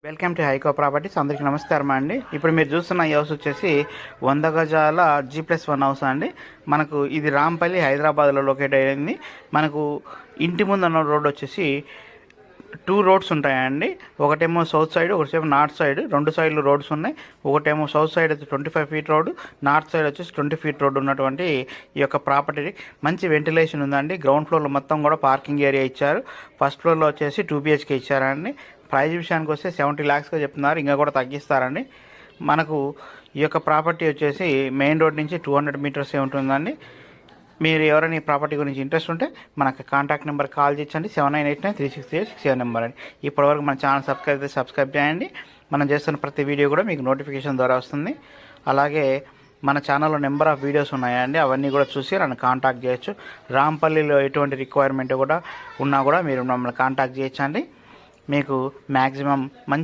Welcome to హైకో properties. అందరికీ నమస్కారం అండి. ఇప్పుడు మీరు చూస్తున్న ఈ హౌస్ వచ్చేసి 100 గజాల G+1 హౌస్ అండి. మనకు ఇది రాంపల్లి హైదరాబాద్లో లొకేట్ అయ్యింది. మనకు ఇంటి ముందు ఉన్న రోడ్ వచ్చేసి 2 రోడ్స్ ఉంటాయండి. ఒకటేమో సౌత్ సైడ్, ఒకటేమో నార్త్ సైడ్. 2 సైడ్లు రోడ్స్ ఉన్నాయి. ఒకటేమో సౌత్ సైడ్ అయితే 25 ఫీట్ రోడ్డు, నార్త్ సైడ్ వచ్చేసి 20 ఫీట్ రోడ్డు ఉన్నటువంటి ఈ యొక్క ప్రాపర్టీ మంచి వెంటిలేషన్ ఉందండి. గ్రౌండ్ ఫ్లోర్లో మొత్తం కూడా పార్కింగ్ ఏరియా ఇచ్చారు. ఫస్ట్ ఫ్లోర్లో వచ్చేసి 2 BHK ఇచ్చారండి. ప్రైజ్ విషయానికి వస్తే 70 lakhsగా చెప్తున్నారు. ఇంకా కూడా తగ్గిస్తారండి. మనకు ఈ యొక్క ప్రాపర్టీ వచ్చేసి మెయిన్ రోడ్ నుంచి 200 మీటర్సే ఉంటుందండి. మీరు ఎవరైనా ఈ ప్రాపర్టీ గురించి ఇంట్రెస్ట్ ఉంటే మనకు కాంటాక్ట్ నెంబర్ కాల్ చేయండి. 79893637 నెంబర్ అండి. ఇప్పటివరకు మన ఛానల్ సబ్స్క్రైబ్ చేయండి. మనం చేస్తున్న ప్రతి వీడియో కూడా మీకు నోటిఫికేషన్ ద్వారా వస్తుంది. అలాగే మన ఛానల్లో నెంబర్ ఆఫ్ వీడియోస్ ఉన్నాయండి. అవన్నీ కూడా చూసి నన్ను కాంటాక్ట్ చేయొచ్చు. రాంపల్లిలో ఎటువంటి రిక్వైర్మెంట్ కూడా ఉన్నా కూడా మీరు మమ్మల్ని కాంటాక్ట్ చేయొచ్చండి. మీకు మ్యాక్సిమం మంచి